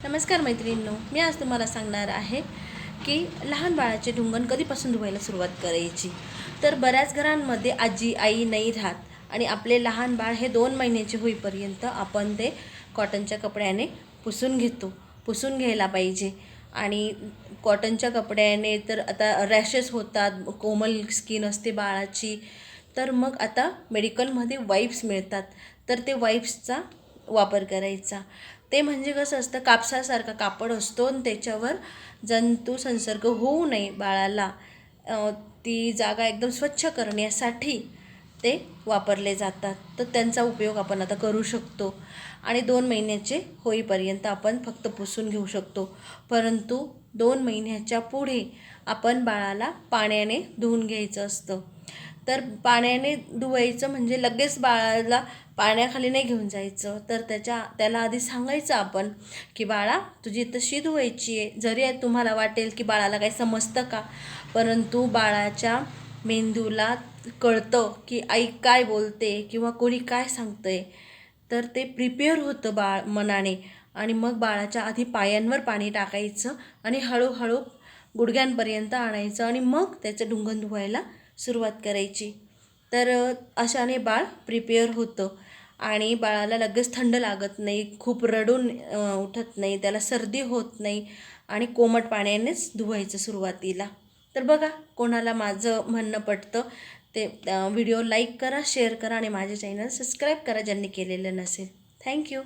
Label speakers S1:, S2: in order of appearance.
S1: नमस्कार मैत्रिणींनो, मी आज तुम्हाला सांगणार आहे की लहान बाळाचे ढुंगण कधीपासून धुवायला सुरुवात करायची। तर बऱ्याच घरांमध्ये आजी आई नाही राहत आणि आपले लहान बाळ हे 2 महिन्याचे होईपर्यंत आपण ते कॉटनच्या कपड्याने पुसून घ्यायला पाहिजे। आणि कॉटनच्या कपड्याने तर आता रॅशेस होतात, कोमल स्किन असते बाळाची, तर मग आता मेडिकलमध्ये वाइप्स मिळतात, तर ते वाइप्सचा वापर करायचा। ते म्हणजे कसं असतं, कापसासारखा कापड असतो आणि त्याच्यावर जंतू संसर्ग होऊ नये बाळाला ती जागा एकदम स्वच्छ करण्यासाठी ते वापरले जातात। तर त्यांचा उपयोग आपण आता करू शकतो आणि 2 महिन्याचे होईपर्यंत आपण फक्त पुसून घेऊ शकतो। परंतु 2 महिन्याच्या पुढे आपण बाळाला पाण्याने धुवून घ्यायचं असतं। तर पाण्याने धुवायचं म्हणजे लगेच बाळाला पाण्याखाली नाही घेऊन जायचं, तर त्याला आधी सांगायचं आपण की बाळा तुझी तशी धुवायची आहे। जरी तुम्हाला वाटेल की बाळाला काही समजतं का, परंतु बाळाच्या मेंदूला कळतं की आई काय बोलते किंवा कोणी काय सांगतंय, तर ते प्रिपेअर होतं बाळ मनाने। आणि मग बाळाच्या आधी पायांवर पाणी टाकायचं आणि हळूहळू गुडघ्यांपर्यंत आणायचं आणि मग त्याचं ढुंगण धुवायला सुरुवात करायची। तर अशाने बाळ प्रिपेअर होतं आणि बाळाला लगेच थंड लागत नाही, खूप रडून उठत नाही, त्याला सर्दी होत नाही आणि कोमट पाण्यानेच धुवायचं सुरुवातीला। तर बघा, कोणाला माझं म्हणणं पटतं ते व्हिडिओ लाईक करा, शेअर करा आणि माझे चॅनल सबस्क्राईब करा ज्यांनी केलेलं नसेल। थँक्यू।